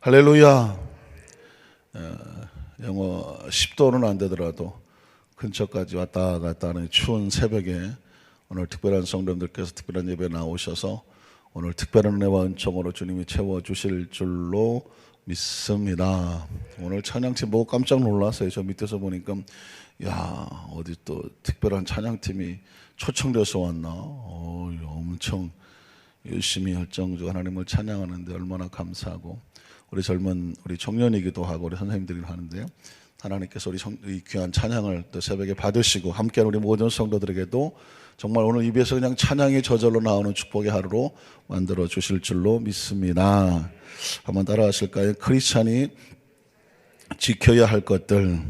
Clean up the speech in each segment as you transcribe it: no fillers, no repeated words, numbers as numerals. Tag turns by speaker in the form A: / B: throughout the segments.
A: 할렐루야. 영어 10도는 안 되더라도 근처까지 왔다 갔다 하는 추운 새벽에 오늘 특별한 성도님들께서 특별한 예배에 나오셔서 오늘 특별한 은혜와 은총으로 주님이 채워주실 줄로 믿습니다. 오늘 찬양팀 보고 깜짝 놀랐어요. 저 밑에서 보니까 야, 어디 또 특별한 찬양팀이 초청돼서 왔나? 엄청 열심히 열정적으로 하나님을 찬양하는데 얼마나 감사하고, 우리 청년이기도 하고 우리 선생님들이 하는데요, 하나님께서 이 귀한 찬양을 또 새벽에 받으시고 함께한 우리 모든 성도들에게도 정말 오늘 입에서 그냥 찬양이 저절로 나오는 축복의 하루로 만들어 주실 줄로 믿습니다. 한번 따라 하실까요? 크리스찬이 지켜야 할 것들,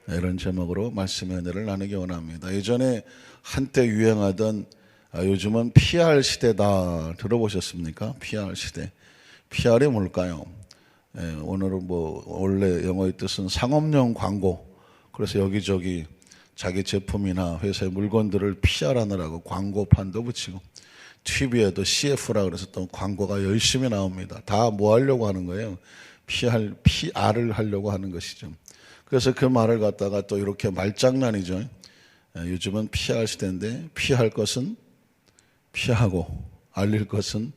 A: 이런 제목으로 말씀의 은혜를 나누기 원합니다. 예전에 한때 유행하던 요즘은 PR 시대다 들어보셨습니까? PR 시대. PR이 뭘까요? 오늘은 원래 영어의 뜻은 상업용 광고. 그래서 여기저기 자기 제품이나 회사의 물건들을 PR하느라고 광고판도 붙이고, TV에도 CF라 그래서 또 광고가 열심히 나옵니다. 다 뭐 하려고 하는 거예요? PR을 하려고 하는 것이죠. 그래서 그 말을 갖다가 또 이렇게 말장난이죠. 요즘은 PR 시대인데, 피할 것은 피하고 알릴 것은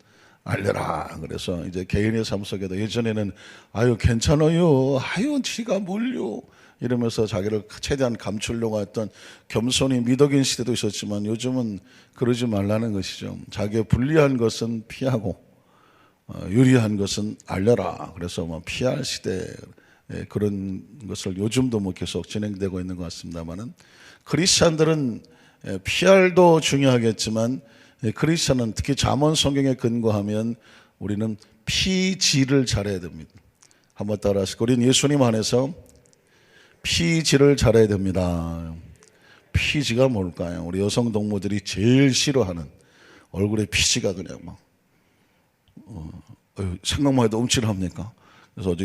A: 알려라. 그래서 이제 개인의 삶 속에도 예전에는 아유 괜찮아요, 아유 지가 뭘요, 이러면서 자기를 최대한 감추려고 했던 겸손이 미덕인 시대도 있었지만, 요즘은 그러지 말라는 것이죠. 자기의 불리한 것은 피하고 유리한 것은 알려라. 그래서 PR 시대, 그런 것을 요즘도 계속 진행되고 있는 것 같습니다만은, 크리스찬들은 PR도 중요하겠지만 크리스찬은 특히 잠언 성경에 근거하면 우리는 피지를 잘해야 됩니다. 한번 따라 하시고, 우리는 예수님 안에서 피지를 잘해야 됩니다. 피지가 뭘까요? 우리 여성 동무들이 제일 싫어하는, 얼굴에 피지가 그냥 생각만 해도 움찔합니까? 그래서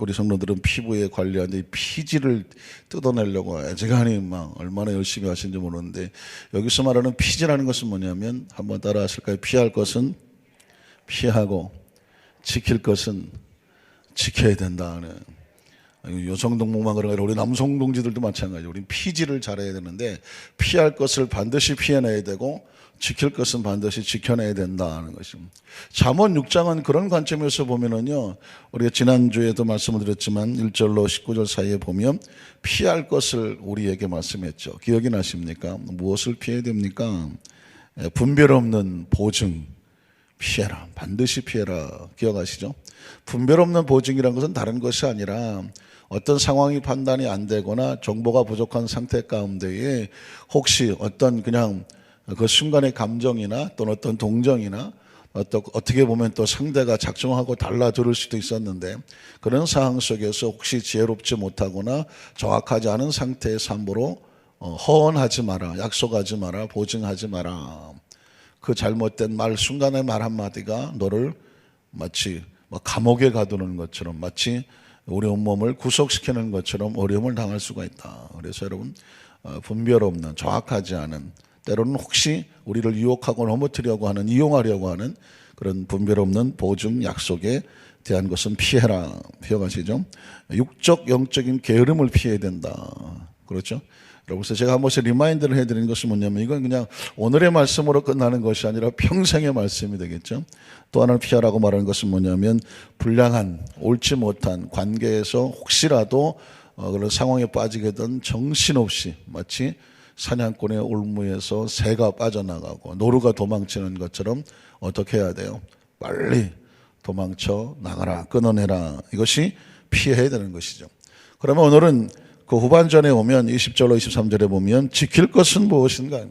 A: 우리 성도들은 피부에 관리하는데 피지를 뜯어내려고 애지간히 얼마나 열심히 하시는지 모르는데, 여기서 말하는 피지라는 것은 뭐냐면, 한번 따라 하실까요? 피할 것은 피하고 지킬 것은 지켜야 된다는. 여성 동무만 그런 게 아니라 우리 남성 동지들도 마찬가지예요. 우리는 피지를 잘해야 되는데, 피할 것을 반드시 피해내야 되고 지킬 것은 반드시 지켜내야 된다는 것입니다. 잠언 6장은 그런 관점에서 보면은요, 우리가 지난주에도 말씀을 드렸지만 1절로 19절 사이에 보면 피할 것을 우리에게 말씀했죠. 기억이 나십니까? 무엇을 피해야 됩니까? 분별 없는 보증 피해라. 반드시 피해라. 기억하시죠? 분별 없는 보증이라는 것은 다른 것이 아니라, 어떤 상황이 판단이 안 되거나 정보가 부족한 상태 가운데에 혹시 어떤 그냥 그 순간의 감정이나 또는 어떤 동정이나 어떻게 보면 또 상대가 작정하고 달라 들을 수도 있었는데, 그런 상황 속에서 혹시 지혜롭지 못하거나 정확하지 않은 상태에서 함부로 허언하지 마라, 약속하지 마라, 보증하지 마라. 그 잘못된 말, 순간의 말 한마디가 너를 마치 감옥에 가두는 것처럼, 마치 우리 온몸을 구속시키는 것처럼 어려움을 당할 수가 있다. 그래서 여러분, 분별 없는, 정확하지 않은, 때로는 혹시 우리를 유혹하고 넘어뜨리려고 하는, 이용하려고 하는 그런 분별 없는 보증, 약속에 대한 것은 피해라. 기억하시죠? 육적, 영적인 게으름을 피해야 된다. 그렇죠? 여러분, 제가 한 번씩 리마인드를 해드리는 것은 뭐냐면, 이건 그냥 오늘의 말씀으로 끝나는 것이 아니라 평생의 말씀이 되겠죠. 또 하나를 피하라고 말하는 것은 뭐냐면, 불량한, 옳지 못한 관계에서 혹시라도 그런 상황에 빠지게 된 정신없이 마치 사냥꾼의 올무에서 새가 빠져나가고 노루가 도망치는 것처럼 어떻게 해야 돼요? 빨리 도망쳐 나가라, 끊어내라. 이것이 피해야 되는 것이죠. 그러면 오늘은 그 후반전에 오면 20절로 23절에 보면 지킬 것은 무엇인가?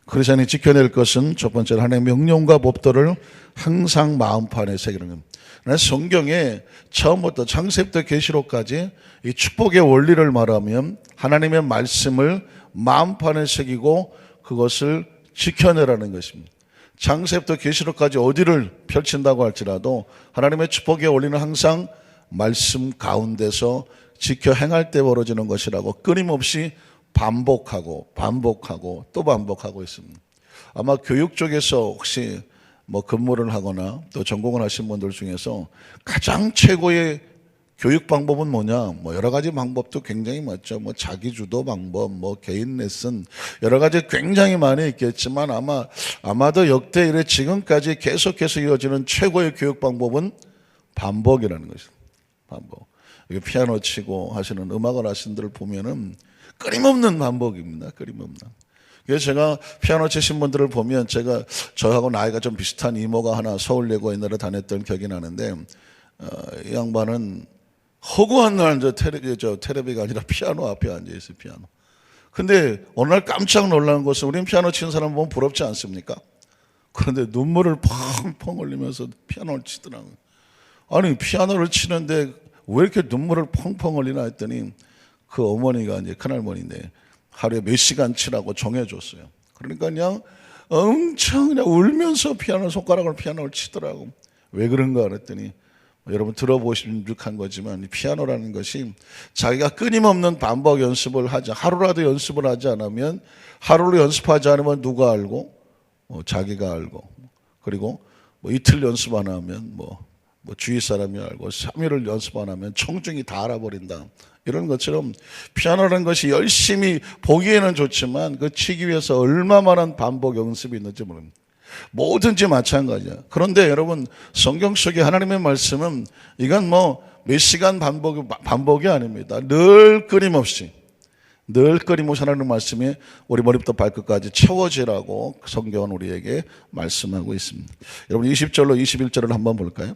A: 크리스찬이 지켜낼 것은 첫 번째로 하나님의 명령과 법도를 항상 마음판에 새기는 겁니다. 성경에 처음부터 창세부터 계시록까지 이 축복의 원리를 말하면 하나님의 말씀을 마음판에 새기고 그것을 지켜내라는 것입니다. 창세부터 계시록까지 어디를 펼친다고 할지라도 하나님의 축복의 원리는 항상 말씀 가운데서 지켜 행할 때 벌어지는 것이라고 끊임없이 반복하고 또 반복하고 있습니다. 아마 교육 쪽에서 혹시 뭐 근무를 하거나 또 전공을 하신 분들 중에서 가장 최고의 교육 방법은 뭐냐? 뭐 여러 가지 방법도 굉장히 많죠. 뭐 자기 주도 방법, 뭐 개인 레슨, 여러 가지 굉장히 많이 있겠지만 아마도 역대 이래 지금까지 계속해서 이어지는 최고의 교육 방법은 반복이라는 것이죠. 반복. 이게 피아노 치고 하시는 음악을 하시는 분들을 보면은 끊임없는 반복입니다. 끊임없는. 그래서 제가 피아노 치신 분들을 보면 저하고 나이가 좀 비슷한 이모가 하나 서울예고 옛날에 다녔던 기억이 나는데 이 양반은 허구한 날 테레비가 아니라 피아노 앞에 앉아있어요. 피아노. 근데 어느 날 깜짝 놀란 것은 우린 피아노 치는 사람 보면 부럽지 않습니까? 그런데 눈물을 펑펑 흘리면서 피아노를 치더라고요. 아니 피아노를 치는데 왜 이렇게 눈물을 펑펑 흘리나 했더니 그 어머니가 이제 큰할머니인데 하루에 몇 시간 치라고 정해줬어요. 그러니까 그냥 엄청 그냥 울면서 손가락으로 피아노를 치더라고. 왜 그런가 그랬더니 여러분 들어보시면 익숙한 거지만 피아노라는 것이 자기가 끊임없는 반복 연습을 하루라도 연습을 하지 않으면 하루를 연습하지 않으면 누가 알고 자기가 알고 그리고 뭐 이틀 연습 안 하면 뭐 주위 사람이 알고 3일을 연습 안 하면 청중이 다 알아버린다. 이런 것처럼 피아노라는 것이 열심히 보기에는 좋지만 그 치기 위해서 얼마만한 반복 연습이 있는지 모릅니다. 뭐든지 마찬가지야. 그런데 여러분 성경 속의 하나님의 말씀은 이건 뭐 몇 시간 반복이 아닙니다. 늘 끊임없이 하나님의 말씀이 우리 머리부터 발끝까지 채워지라고 성경은 우리에게 말씀하고 있습니다. 여러분 20절로 21절을 한번 볼까요?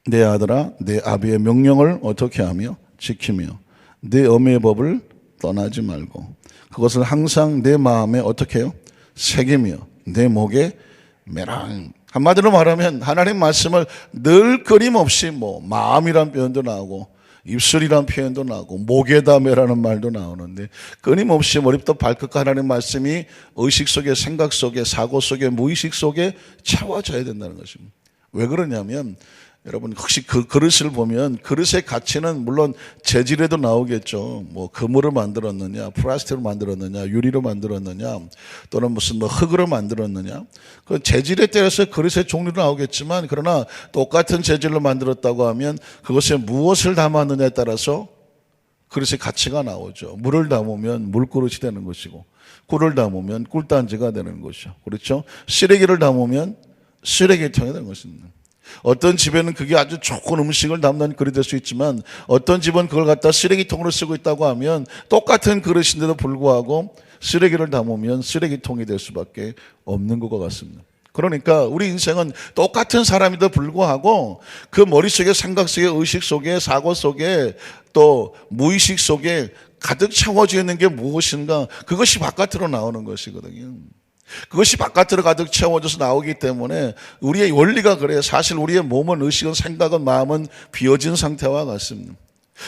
A: 내 아들아 내 아비의 명령을 어떻게 하며 지키며 내 어미의 법을 떠나지 말고 그것을 항상 내 마음에 어떻게 해요? 새기며 내 목에 매라. 한마디로 말하면 하나님 말씀을 늘 끊임없이 마음이란 표현도 나오고 입술이란 표현도 나오고 목에다 매라는 말도 나오는데 끊임없이 머리부터 발끝까지 하나님 말씀이 의식 속에 생각 속에 사고 속에 무의식 속에 채워져야 된다는 것입니다. 왜 그러냐면 여러분 혹시 그 그릇을 보면 그릇의 가치는 물론 재질에도 나오겠죠. 뭐 금으로 만들었느냐, 플라스틱으로 만들었느냐, 유리로 만들었느냐, 또는 무슨 흙으로 만들었느냐. 그 재질에 따라서 그릇의 종류도 나오겠지만 그러나 똑같은 재질로 만들었다고 하면 그것에 무엇을 담았느냐에 따라서 그릇의 가치가 나오죠. 물을 담으면 물그릇이 되는 것이고 꿀을 담으면 꿀단지가 되는 것이죠. 그렇죠? 쓰레기를 담으면 쓰레기통이 되는 것입니다. 어떤 집에는 그게 아주 좋은 음식을 담는 그릇이 될 수 있지만 어떤 집은 그걸 갖다 쓰레기통으로 쓰고 있다고 하면 똑같은 그릇인데도 불구하고 쓰레기를 담으면 쓰레기통이 될 수밖에 없는 것과 같습니다. 그러니까 우리 인생은 똑같은 사람에도 불구하고 그 머릿속에 생각 속에 의식 속에 사고 속에 또 무의식 속에 가득 채워져 있는 게 무엇인가 그것이 바깥으로 나오는 것이거든요. 그것이 바깥으로 가득 채워져서 나오기 때문에 우리의 원리가 그래요. 사실 우리의 몸은 의식은 생각은 마음은 비어진 상태와 같습니다.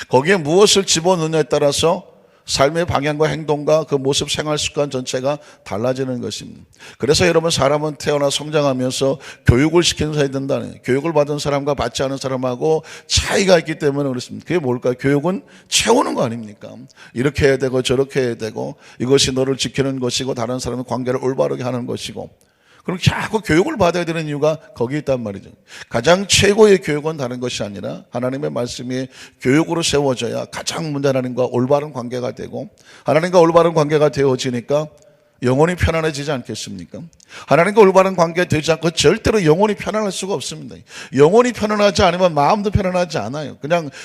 A: 거기에 무엇을 집어넣느냐에 따라서 삶의 방향과 행동과 그 모습 생활 습관 전체가 달라지는 것입니다. 그래서 여러분 사람은 태어나 성장하면서 교육을 시켜야 된다는 교육을 받은 사람과 받지 않은 사람하고 차이가 있기 때문에 그렇습니다. 그게 뭘까요? 교육은 채우는 거 아닙니까? 이렇게 해야 되고 저렇게 해야 되고 이것이 너를 지키는 것이고 다른 사람의 관계를 올바르게 하는 것이고 그럼 자꾸 교육을 받아야 되는 이유가 거기 있단 말이죠. 가장 최고의 교육은 다른 것이 아니라 하나님의 말씀이 교육으로 세워져야 가장 먼저 하나님과 올바른 관계가 되고 하나님과 올바른 관계가 되어지니까 영혼이 편안해지지 않겠습니까? 하나님과 올바른 관계가 되지 않고 절대로 영혼이 편안할 수가 없습니다. 영혼이 편안하지 않으면 마음도 편안하지 않아요.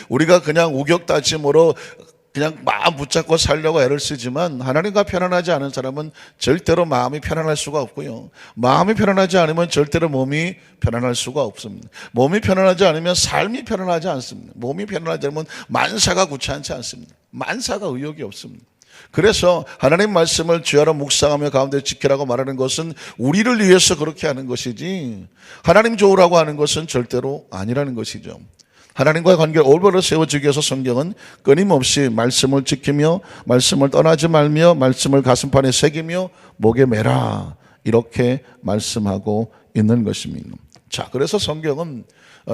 A: 우리가 우격다짐으로 그냥 마음 붙잡고 살려고 애를 쓰지만 하나님과 편안하지 않은 사람은 절대로 마음이 편안할 수가 없고요. 마음이 편안하지 않으면 절대로 몸이 편안할 수가 없습니다. 몸이 편안하지 않으면 삶이 편안하지 않습니다. 몸이 편안하지 않으면 만사가 구차하지 않습니다. 만사가 의욕이 없습니다. 그래서 하나님 말씀을 주야로 묵상하며 가운데 지키라고 말하는 것은 우리를 위해서 그렇게 하는 것이지 하나님 좋으라고 하는 것은 절대로 아니라는 것이죠. 하나님과의 관계를 올바로 세워주기 위해서 성경은 끊임없이 말씀을 지키며 말씀을 떠나지 말며 말씀을 가슴판에 새기며 목에 매라 이렇게 말씀하고 있는 것입니다. 자, 그래서 성경은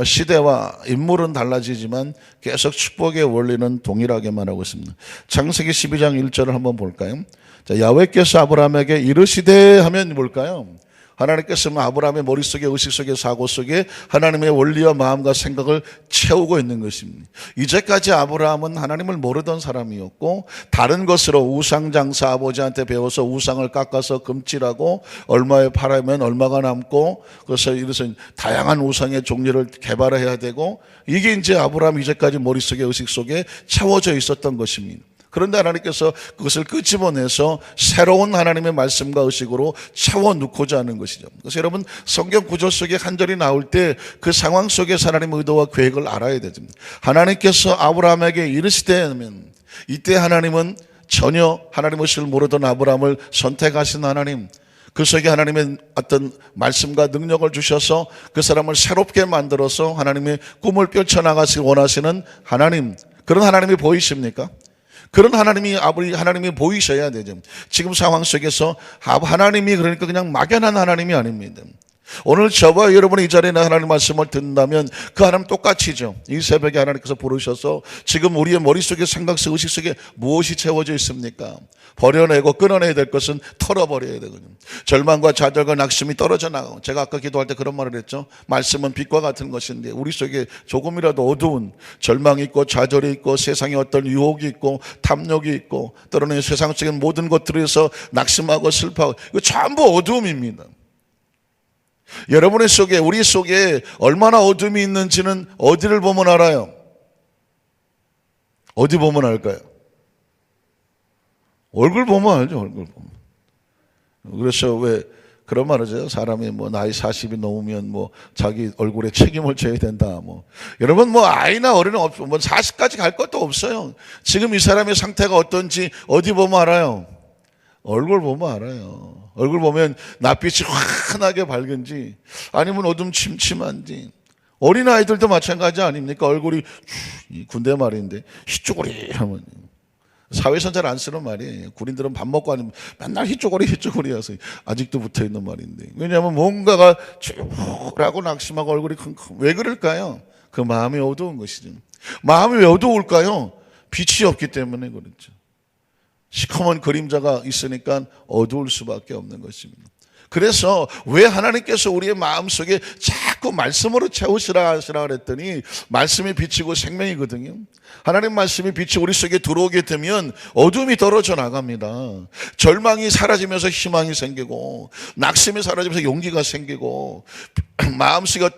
A: 시대와 인물은 달라지지만 계속 축복의 원리는 동일하게 말하고 있습니다. 창세기 12장 1절을 한번 볼까요? 자, 야훼께서 아브라함에게 이르시되 하면 뭘까요? 하나님께서는 아브라함의 머릿속에, 의식 속에, 사고 속에 하나님의 원리와 마음과 생각을 채우고 있는 것입니다. 이제까지 아브라함은 하나님을 모르던 사람이었고 다른 것으로 우상장사, 아버지한테 배워서 우상을 깎아서 금칠하고 얼마에 팔으면 얼마가 남고, 그래서 이래서 다양한 우상의 종류를 개발해야 되고, 이게 이제 아브라함 이제까지 머릿속에, 의식 속에 채워져 있었던 것입니다. 그런데 하나님께서 그것을 끄집어내서 새로운 하나님의 말씀과 의식으로 채워넣고자 하는 것이죠. 그래서 여러분, 성경 구조 속에 한 절이 나올 때 그 상황 속에서 하나님의 의도와 계획을 알아야 되죠. 하나님께서 아브라함에게 이르시되면, 이때 하나님은 전혀 하나님 의식을 모르던 아브라함을 선택하신 하나님, 그 속에 하나님의 어떤 말씀과 능력을 주셔서 그 사람을 새롭게 만들어서 하나님의 꿈을 펼쳐나가시길 원하시는 하나님, 그런 하나님이 보이십니까? 그런 하나님이 보이셔야 되죠. 지금 상황 속에서 하나님이 그러니까 그냥 막연한 하나님이 아닙니다. 오늘 저와 여러분이 이 자리에 하나님 말씀을 듣는다면 그 하나님 똑같이죠. 이 새벽에 하나님께서 부르셔서 지금 우리의 머릿속에, 생각 속, 의식 속에 무엇이 채워져 있습니까? 버려내고 끊어내야 될 것은 털어버려야 되거든요. 절망과 좌절과 낙심이 떨어져 나가고, 제가 아까 기도할 때 그런 말을 했죠. 말씀은 빛과 같은 것인데 우리 속에 조금이라도 어두운 절망이 있고 좌절이 있고 세상에 어떤 유혹이 있고 탐욕이 있고 때로는 세상적인 모든 것들에서 낙심하고 슬퍼하고, 이거 전부 어두움입니다. 여러분의 속에, 우리 속에 얼마나 어둠이 있는지는 어디를 보면 알아요? 어디 보면 알까요? 얼굴 보면 알죠, 얼굴 보면. 그래서 왜 그런 말 하죠? 사람이 뭐 나이 40이 넘으면 뭐 자기 얼굴에 책임을 져야 된다. 뭐 여러분, 뭐 아이나 어른은 뭐 40까지 갈 것도 없어요. 지금 이 사람의 상태가 어떤지 어디 보면 알아요? 얼굴 보면 알아요. 얼굴 보면 낯빛이 환하게 밝은지 아니면 어둠침침한지. 어린아이들도 마찬가지 아닙니까? 얼굴이 군대 말인데 희쭈구리 하면, 사회에서는 잘 안 쓰는 말이에요. 군인들은 밥 먹고 아니면 맨날 희쭈구리 희쭈구리여서 아직도 붙어있는 말인데, 왜냐하면 뭔가가 쭈하고 낙심하고 얼굴이 킁킁. 왜 그럴까요? 그 마음이 어두운 것이죠. 마음이 왜 어두울까요? 빛이 없기 때문에 그렇죠. 시커먼 그림자가 있으니까 어두울 수밖에 없는 것입니다. 그래서 왜 하나님께서 우리의 마음속에 자꾸 말씀으로 채우시라 하시라 그랬더니, 말씀이 빛이고 생명이거든요. 하나님 말씀이 빛이 우리 속에 들어오게 되면 어둠이 떨어져 나갑니다. 절망이 사라지면서 희망이 생기고, 낙심이 사라지면서 용기가 생기고, 마음속에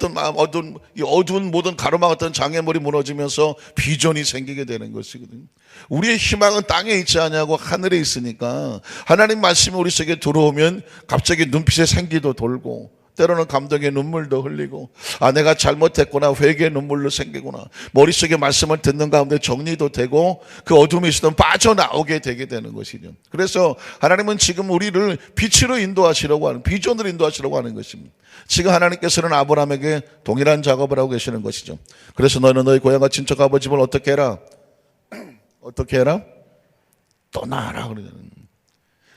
A: 어두운 모든 가로막았던 장애물이 무너지면서 비전이 생기게 되는 것이거든요. 우리의 희망은 땅에 있지 않냐고 하늘에 있으니까, 하나님 말씀이 우리 속에 들어오면 갑자기 눈빛에 생기도 돌고, 때로는 감동의 눈물도 흘리고, 아 내가 잘못했구나, 회개의 눈물로 생기구나, 머릿속에 말씀을 듣는 가운데 정리도 되고, 그 어둠이 있으면 빠져나오게 되게 되는 것이죠. 그래서 하나님은 지금 우리를 빛으로 인도하시려고 하는, 비전으로 인도하시려고 하는 것입니다. 지금 하나님께서는 아브라함에게 동일한 작업을 하고 계시는 것이죠. 그래서 너는 너희 고향과 친척 아버지를 어떻게 해라? 어떻게 해라? 떠나라 그러잖아요.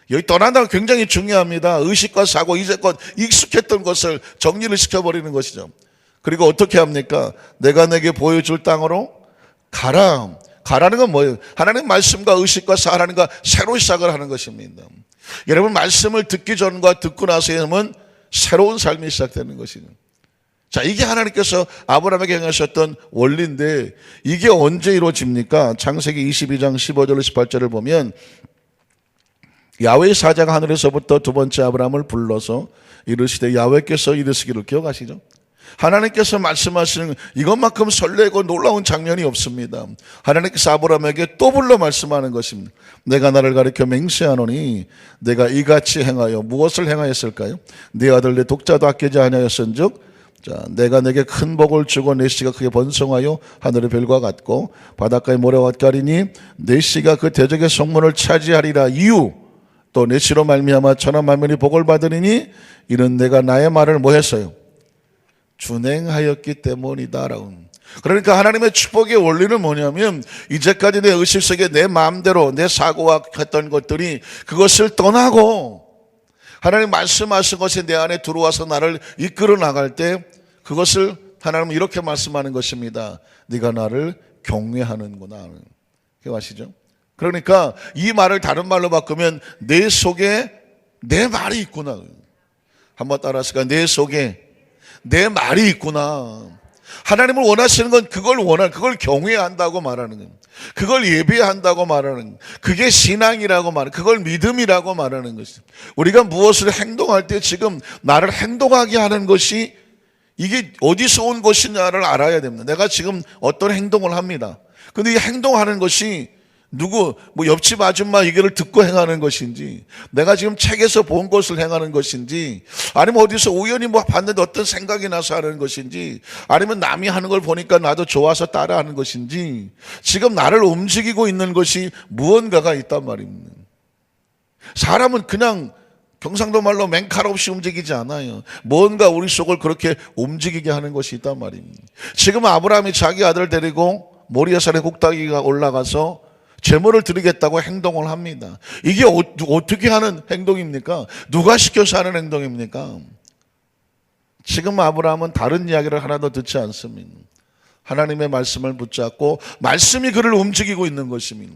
A: 여기 떠난다가 굉장히 중요합니다. 의식과 사고, 이제껏 익숙했던 것을 정리를 시켜버리는 것이죠. 그리고 어떻게 합니까? 내가 내게 보여줄 땅으로 가라. 가라는 건 뭐예요? 하나님 말씀과 의식과 하나님과 새로 시작을 하는 것입니다. 여러분, 말씀을 듣기 전과 듣고 나서는 새로운 삶이 시작되는 것이죠. 자, 이게 하나님께서 아브라함에게 행하셨던 원리인데, 이게 언제 이루어집니까? 창세기 22장 15절 18절을 보면, 야훼의 사자가 하늘에서부터 두 번째 아브라함을 불러서 이르시되, 야훼께서 이르시기를 기억하시죠? 하나님께서 말씀하시는 이것만큼 설레고 놀라운 장면이 없습니다. 하나님께서 아브라함에게 또 불러 말씀하는 것입니다. 내가 나를 가리켜 맹세하노니 내가 이같이 행하여 무엇을 행하였을까요? 네 아들 내 독자도 아끼지 아니하였은즉, 자, 내가 내게 큰 복을 주고 내 씨가 크게 번성하여 하늘의 별과 같고 바닷가의 모래와 같으리니 내 씨가 그 대적의 성문을 차지하리라. 이유, 또 내 씨로 말미암아 천하 만민이 복을 받으리니 이는 내가 나의 말을 뭐 했어요? 준행하였기 때문이다라고. 그러니까 하나님의 축복의 원리는 뭐냐면, 이제까지 내 의식 속에 내 마음대로 내 사고와 했던 것들이 그것을 떠나고 하나님 말씀하신 것이 내 안에 들어와서 나를 이끌어 나갈 때, 그것을 하나님은 이렇게 말씀하는 것입니다. 네가 나를 경외하는구나. 그거 아시죠? 그러니까 이 말을 다른 말로 바꾸면 내 속에 내 말이 있구나. 한번 따라하실까요? 내 속에 내 말이 있구나. 하나님을 원하시는 건 그걸 경외해야 한다고 말하는 거예요. 그걸 예배해야 한다고 말하는 거예요. 그게 신앙이라고 말하는 거예요. 그걸 믿음이라고 말하는 것이죠. 우리가 무엇을 행동할 때 지금 나를 행동하게 하는 것이 이게 어디서 온 것이냐를 알아야 됩니다. 내가 지금 어떤 행동을 합니다. 근데 이 행동하는 것이 옆집 아줌마 얘기를 듣고 행하는 것인지, 내가 지금 책에서 본 것을 행하는 것인지, 아니면 어디서 우연히 봤는데 어떤 생각이 나서 하는 것인지, 아니면 남이 하는 걸 보니까 나도 좋아서 따라하는 것인지, 지금 나를 움직이고 있는 것이 무언가가 있단 말입니다. 사람은 그냥 경상도 말로 맹칼 없이 움직이지 않아요. 뭔가 우리 속을 그렇게 움직이게 하는 것이 있단 말입니다. 지금 아브라함이 자기 아들 데리고 모리아산에 꼭대기가 올라가서 제물을 드리겠다고 행동을 합니다. 이게 어떻게 하는 행동입니까? 누가 시켜서 하는 행동입니까? 지금 아브라함은 다른 이야기를 하나도 듣지 않습니다. 하나님의 말씀을 붙잡고 말씀이 그를 움직이고 있는 것입니다.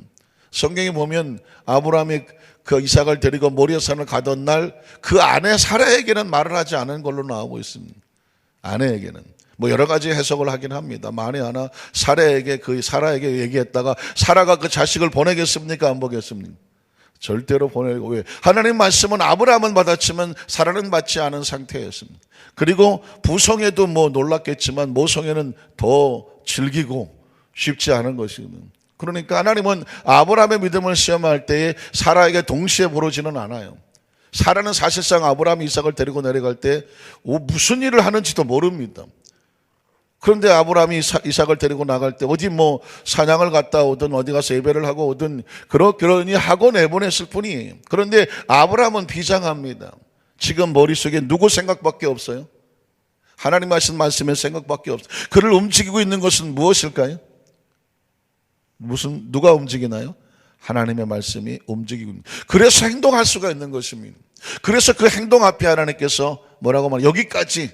A: 성경에 보면 아브라함이 그 이삭을 데리고 모리아산을 가던 날 그 아내 사라에게는 말을 하지 않은 걸로 나오고 있습니다. 아내에게는. 여러 가지 해석을 하긴 합니다. 만에 하나 사라에게 얘기했다가 사라가 그 자식을 보내겠습니까? 안 보겠습니까? 절대로 보내고, 왜? 하나님 말씀은 아브라함은 받았지만 사라는 받지 않은 상태였습니다. 그리고 부성에도 놀랐겠지만 모성에는 더 즐기고 쉽지 않은 것이거든요. 그러니까 하나님은 아브라함의 믿음을 시험할 때에 사라에게 동시에 부르지는 않아요. 사라는 사실상 아브라함이 이삭을 데리고 내려갈 때 무슨 일을 하는지도 모릅니다. 그런데 아브라함이 이삭을 데리고 나갈 때 어디 사냥을 갔다 오든 어디 가서 예배를 하고 오든 그러니 하고 내보냈을 뿐이에요. 그런데 아브라함은 비장합니다. 지금 머릿속에 누구 생각밖에 없어요? 하나님 하신 말씀의 생각밖에 없어요. 그를 움직이고 있는 것은 무엇일까요? 누가 움직이나요? 하나님의 말씀이 움직이고 있는. 그래서 행동할 수가 있는 것입니다. 그래서 그 행동 앞에 하나님께서 뭐라고 말해요? 여기까지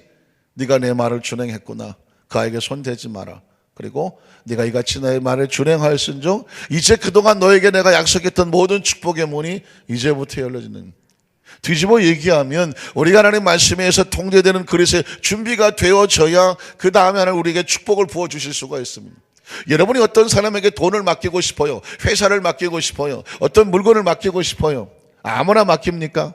A: 네가 내 말을 준행했구나. 그에게 손대지 마라. 그리고 네가 이같이 나의 말을 준행하였은즉 이제 그동안 너에게 내가 약속했던 모든 축복의 문이 이제부터 열려지는. 뒤집어 얘기하면 우리가 하나님 말씀에 의해서 통제되는 그릇의 준비가 되어져야 그 다음에 하나님 우리에게 축복을 부어주실 수가 있습니다. 여러분이 어떤 사람에게 돈을 맡기고 싶어요? 회사를 맡기고 싶어요? 어떤 물건을 맡기고 싶어요? 아무나 맡깁니까?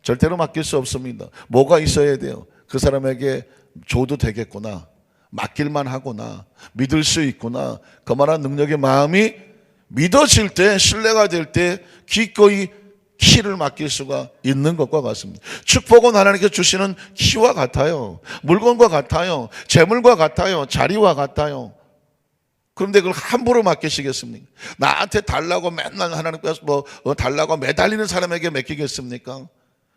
A: 절대로 맡길 수 없습니다. 뭐가 있어야 돼요? 그 사람에게 줘도 되겠구나, 맡길만 하구나, 믿을 수 있구나, 그만한 능력의 마음이 믿어질 때, 신뢰가 될 때 기꺼이 키를 맡길 수가 있는 것과 같습니다. 축복은 하나님께서 주시는 키와 같아요. 물건과 같아요. 재물과 같아요. 자리와 같아요. 그런데 그걸 함부로 맡기시겠습니까? 나한테 달라고 맨날 하나님께서 달라고 매달리는 사람에게 맡기겠습니까?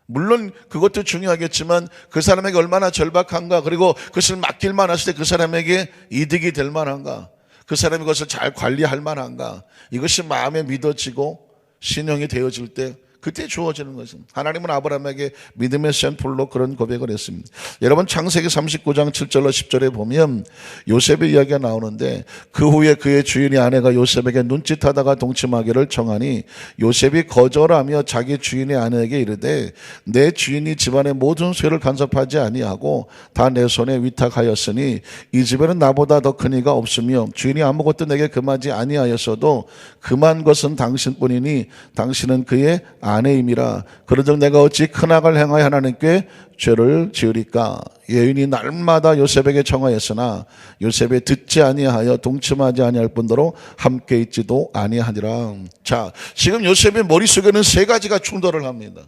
A: 물론 그것도 중요하겠지만 그 사람에게 얼마나 절박한가, 그리고 그것을 맡길만 했을 때 그 사람에게 이득이 될 만한가, 그 사람이 그것을 잘 관리할 만한가, 이것이 마음에 믿어지고 신용이 되어질 때 그때 주어지는 것입니다. 하나님은 아브라함에게 믿음의 샘플로 그런 고백을 했습니다. 여러분 창세기 39장 7절로 10절에 보면 요셉의 이야기가 나오는데, 그 후에 그의 주인의 아내가 요셉에게 눈짓하다가 동침하기를 청하니 요셉이 거절하며 자기 주인의 아내에게 이르되 내 주인이 집안의 모든 소유를 간섭하지 아니하고 다 내 손에 위탁하였으니 이 집에는 나보다 더 큰 이가 없으며 주인이 아무것도 내게 금하지 아니하였어도 금한 것은 당신뿐이니 당신은 그의 아내임이라. 그러즉 내가 어찌 큰 악을 행하여 하나님께 죄를 지으리까. 여인이 날마다 요셉에게 청하였으나 요셉이 듣지 아니하여 동침하지 아니할 뿐더러 함께 있지도 아니하니라. 자, 지금 요셉의 머릿속에는 세 가지가 충돌을 합니다.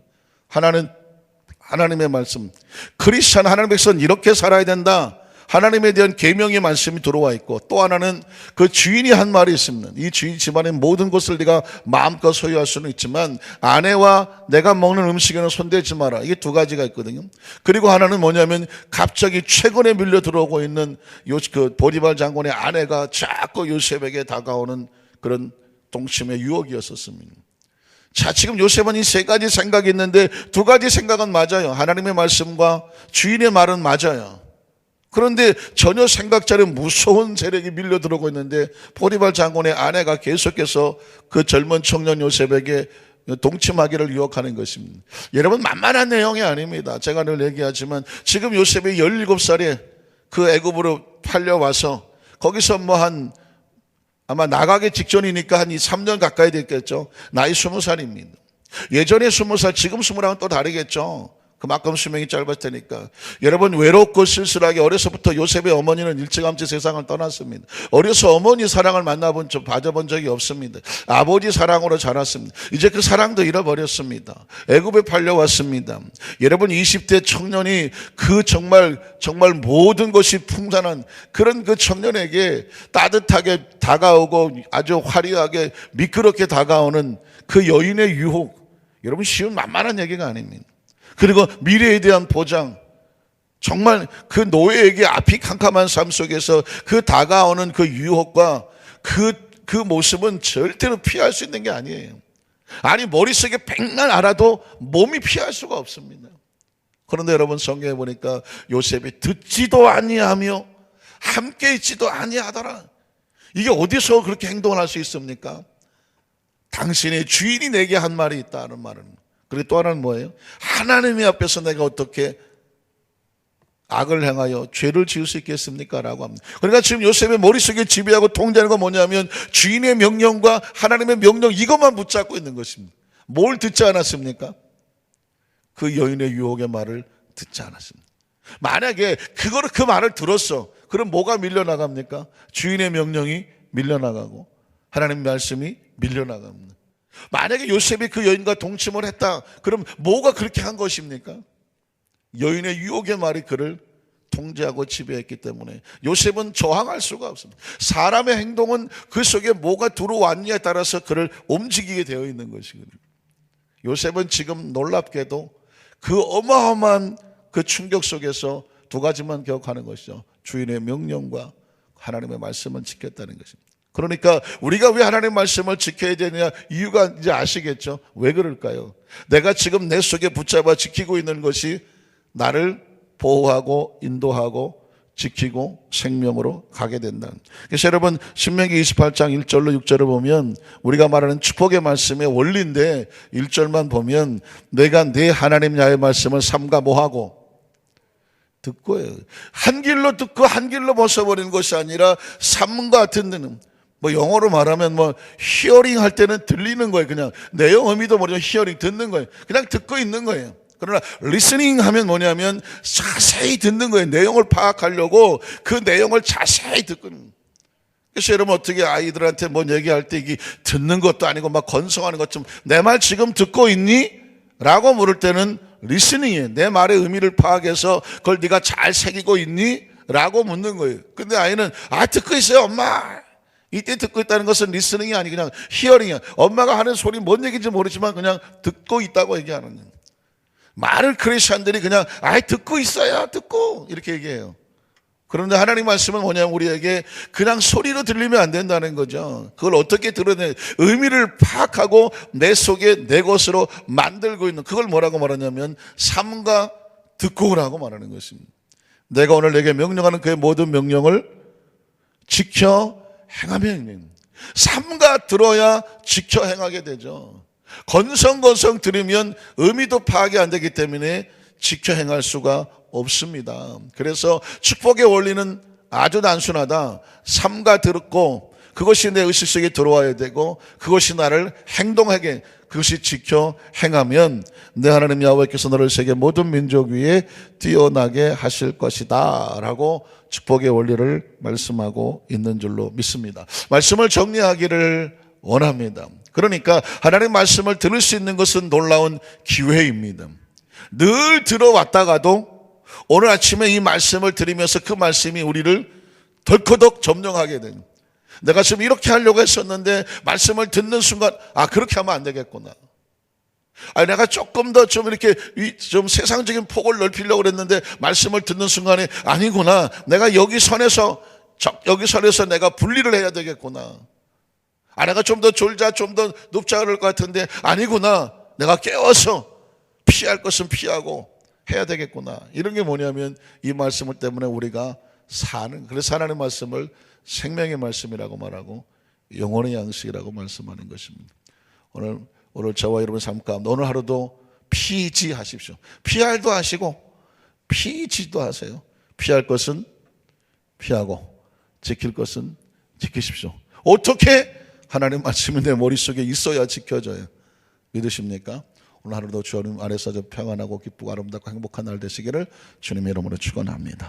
A: 하나는 하나님의 말씀, 크리스찬 하나님의 백성은 이렇게 살아야 된다, 하나님에 대한 계명의 말씀이 들어와 있고, 또 하나는 그 주인이 한 말이 있습니다. 이 주인 집안의 모든 것을 네가 마음껏 소유할 수는 있지만 아내와 내가 먹는 음식에는 손대지 마라. 이게 두 가지가 있거든요. 그리고 하나는 뭐냐면 갑자기 최근에 밀려 들어오고 있는 그 보디발 장군의 아내가 자꾸 요셉에게 다가오는 그런 동침의 유혹이었었습니다. 자, 지금 요셉은 이 세 가지 생각이 있는데 두 가지 생각은 맞아요. 하나님의 말씀과 주인의 말은 맞아요. 그런데 전혀 생각자는 무서운 세력이 밀려 들어오고 있는데, 보디발 장군의 아내가 계속해서 그 젊은 청년 요셉에게 동침하기를 유혹하는 것입니다. 여러분, 만만한 내용이 아닙니다. 제가 늘 얘기하지만 지금 요셉이 17살에 그 애굽으로 팔려와서 거기서 아마 나가기 직전이니까 한 3년 가까이 됐겠죠. 나이 20살입니다. 예전에 20살, 지금 20랑은 또 다르겠죠. 그만큼 수명이 짧았을 테니까. 여러분, 외롭고 쓸쓸하게 어려서부터 요셉의 어머니는 일찌감치 세상을 떠났습니다. 어려서 어머니 사랑을 받아본 적이 없습니다. 아버지 사랑으로 자랐습니다. 이제 그 사랑도 잃어버렸습니다. 애굽에 팔려왔습니다. 여러분, 20대 청년이 그 정말 모든 것이 풍성한 그런 그 청년에게 따뜻하게 다가오고 아주 화려하게 미끄럽게 다가오는 그 여인의 유혹, 여러분, 쉬운 만만한 얘기가 아닙니다. 그리고 미래에 대한 보장, 정말 그 노예에게 앞이 캄캄한 삶 속에서 그 다가오는 그 유혹과 그 모습은 절대로 피할 수 있는 게 아니에요. 아니, 머릿속에 백날 알아도 몸이 피할 수가 없습니다. 그런데 여러분, 성경에 보니까 요셉이 듣지도 아니하며 함께 있지도 아니하더라. 이게 어디서 그렇게 행동을 할 수 있습니까? 당신의 주인이 내게 한 말이 있다는 말은. 그리고 또 하나는 뭐예요? 하나님의 앞에서 내가 어떻게 악을 행하여 죄를 지을 수 있겠습니까? 라고 합니다. 그러니까 지금 요셉의 머릿속에 지배하고 통제하는 건 뭐냐면 주인의 명령과 하나님의 명령, 이것만 붙잡고 있는 것입니다. 뭘 듣지 않았습니까? 그 여인의 유혹의 말을 듣지 않았습니다. 만약에 그 말을 들었어, 그럼 뭐가 밀려나갑니까? 주인의 명령이 밀려나가고 하나님의 말씀이 밀려나갑니다. 만약에 요셉이 그 여인과 동침을 했다, 그럼 뭐가 그렇게 한 것입니까? 여인의 유혹의 말이 그를 통제하고 지배했기 때문에 요셉은 저항할 수가 없습니다. 사람의 행동은 그 속에 뭐가 들어왔냐에 따라서 그를 움직이게 되어 있는 것이거든요. 요셉은 지금 놀랍게도 그 어마어마한 그 충격 속에서 두 가지만 기억하는 것이죠. 주인의 명령과 하나님의 말씀은 지켰다는 것입니다. 그러니까 우리가 왜 하나님의 말씀을 지켜야 되느냐, 이유가 이제 아시겠죠? 왜 그럴까요? 내가 지금 내 속에 붙잡아 지키고 있는 것이 나를 보호하고 인도하고 지키고 생명으로 가게 된다. 그래서 여러분, 신명기 28장 1절로 6절을 보면 우리가 말하는 축복의 말씀의 원리인데 1절만 보면 내가 내 하나님 야훼의 말씀을 삼가 뭐하고 듣고요. 한 길로 듣고 한 길로 벗어버리는 것이 아니라 삼가 듣는, 영어로 말하면 히어링 할 때는 들리는 거예요. 그냥 내용 의미도 모르죠. 히어링, 듣는 거예요. 그냥 듣고 있는 거예요. 그러나 리스닝 하면 뭐냐면 자세히 듣는 거예요. 내용을 파악하려고 그 내용을 자세히 듣고. 그래서 여러분, 어떻게 아이들한테 뭔 얘기할 때 이게 듣는 것도 아니고 막 건성하는 것처럼 내 말 지금 듣고 있니? 라고 물을 때는 리스닝이에요. 내 말의 의미를 파악해서 그걸 네가 잘 새기고 있니? 라고 묻는 거예요. 근데 아이는 듣고 있어요, 엄마. 이때 듣고 있다는 것은 리스닝이 아니 그냥 히어링이야. 엄마가 하는 소리 뭔 얘기인지 모르지만 그냥 듣고 있다고 얘기하는 거예요. 많은 크리스천들이 그냥 듣고 있어요, 듣고 이렇게 얘기해요. 그런데 하나님 말씀은 뭐냐면 우리에게 그냥 소리로 들리면 안 된다는 거죠. 그걸 어떻게 들어내, 의미를 파악하고 내 속에 내 것으로 만들고 있는, 그걸 뭐라고 말하냐면 삼가 듣고 오라고 말하는 것입니다. 내가 오늘 내게 명령하는 그의 모든 명령을 지켜 행하면, 삼가 들어야 지켜 행하게 되죠. 건성건성 들으면 의미도 파악이 안 되기 때문에 지켜 행할 수가 없습니다. 그래서 축복의 원리는 아주 단순하다. 삼가 듣고 그것이 내 의식 속에 들어와야 되고 그것이 나를 행동하게, 그것이 지켜 행하면 내 하나님 야훼께서 너를 세계 모든 민족 위에 뛰어나게 하실 것이다 라고 축복의 원리를 말씀하고 있는 줄로 믿습니다. 말씀을 정리하기를 원합니다. 그러니까 하나님의 말씀을 들을 수 있는 것은 놀라운 기회입니다. 늘 들어왔다가도 오늘 아침에 이 말씀을 들으면서 그 말씀이 우리를 덜커덕 점령하게 됩니다. 내가 지금 이렇게 하려고 했었는데 말씀을 듣는 순간 그렇게 하면 안 되겠구나. 내가 조금 더 좀 이렇게 좀 세상적인 폭을 넓히려고 그랬는데 말씀을 듣는 순간에 아니구나. 내가 여기 선에서 내가 분리를 해야 되겠구나. 내가 좀 더 졸자, 좀 더 눕자 그럴 것 같은데 아니구나. 내가 깨워서 피할 것은 피하고 해야 되겠구나. 이런 게 뭐냐면 이 말씀을 때문에 우리가 그래서 하나님의 말씀을 생명의 말씀이라고 말하고 영혼의 양식이라고 말씀하는 것입니다. 오늘 저와 여러분 삶 가운데 오늘 하루도 피지하십시오. 피할도 하시고 피지도 하세요. 피할 것은 피하고 지킬 것은 지키십시오. 어떻게? 하나님 말씀이 내 머릿속에 있어야 지켜져요. 믿으십니까? 오늘 하루도 주님 아래서 평안하고 기쁘고 아름답고 행복한 날 되시기를 주님의 이름으로 축원합니다.